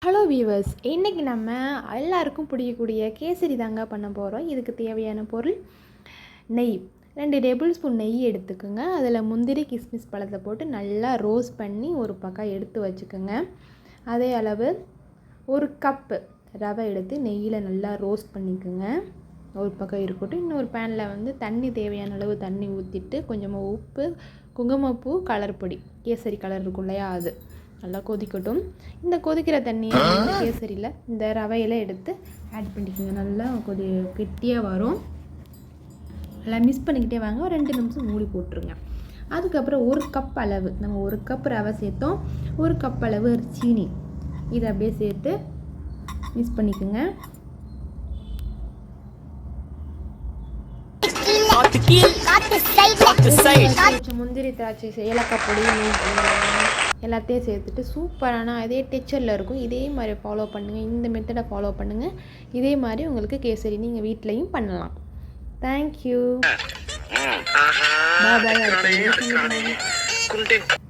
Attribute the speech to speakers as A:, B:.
A: Hello viewers, இன்றைக்கி நம்ம எல்லாருக்கும் பிடிக்கக்கூடிய கேசரி தாங்க பண்ண போகிறோம். இதுக்கு தேவையான பொருள் நெய். 2 டேபிள் ஸ்பூன் நெய் எடுத்துக்கோங்க. அதில் முந்திரி கிஸ்மிஸ் பழத்தை போட்டு நல்லா ரோஸ்ட் பண்ணி ஒரு பக்கம் எடுத்து வச்சுக்கோங்க. அதே அளவு 1 கப்பு ரவை எடுத்து நெய்யில் நல்லா ரோஸ்ட் பண்ணிக்கோங்க. ஒரு பக்கம் இருக்கட்டும். இன்னொரு பேனில் தண்ணி தேவையான அளவு தண்ணி ஊற்றிட்டு கொஞ்சமாக உப்பு, குங்குமப்பூ, கலர் பொடி, கேசரி கலர் இருக்கும் இல்லையா, அது நல்லா கொதிக்கட்டும். இந்த கொதிக்கிற தண்ணியை கேசரியில் இந்த ரவையில் எடுத்து ஆட் பண்ணிக்கோங்க. நல்லா கெட்டியாக வரும். நல்லா மிக்ஸ் பண்ணிக்கிட்டே வாங்க. ஒரு 2 நிமிஷம் மூடி போட்டுருங்க. அதுக்கப்புறம் 1 கப் அளவு, நம்ம 1 கப் ரவை சேர்த்தோம், 1 கப் அளவு சீனி, இதை அப்படியே சேர்த்து மிக்ஸ் பண்ணிக்கோங்க. முந்திரி, திராட்சை, ஏலக்காய் பொடி, எல்லாத்தையும் சேர்த்துட்டு சூப்பரான அதே டெக்ஸ்சரில் இருக்கும். இதே மாதிரி ஃபாலோ பண்ணுங்கள். இந்த மெத்தடை ஃபாலோ பண்ணுங்கள். இதே மாதிரி உங்களுக்கு கேசரி நீங்கள் வீட்லேயும் பண்ணலாம். தேங்க்யூ. பாய்.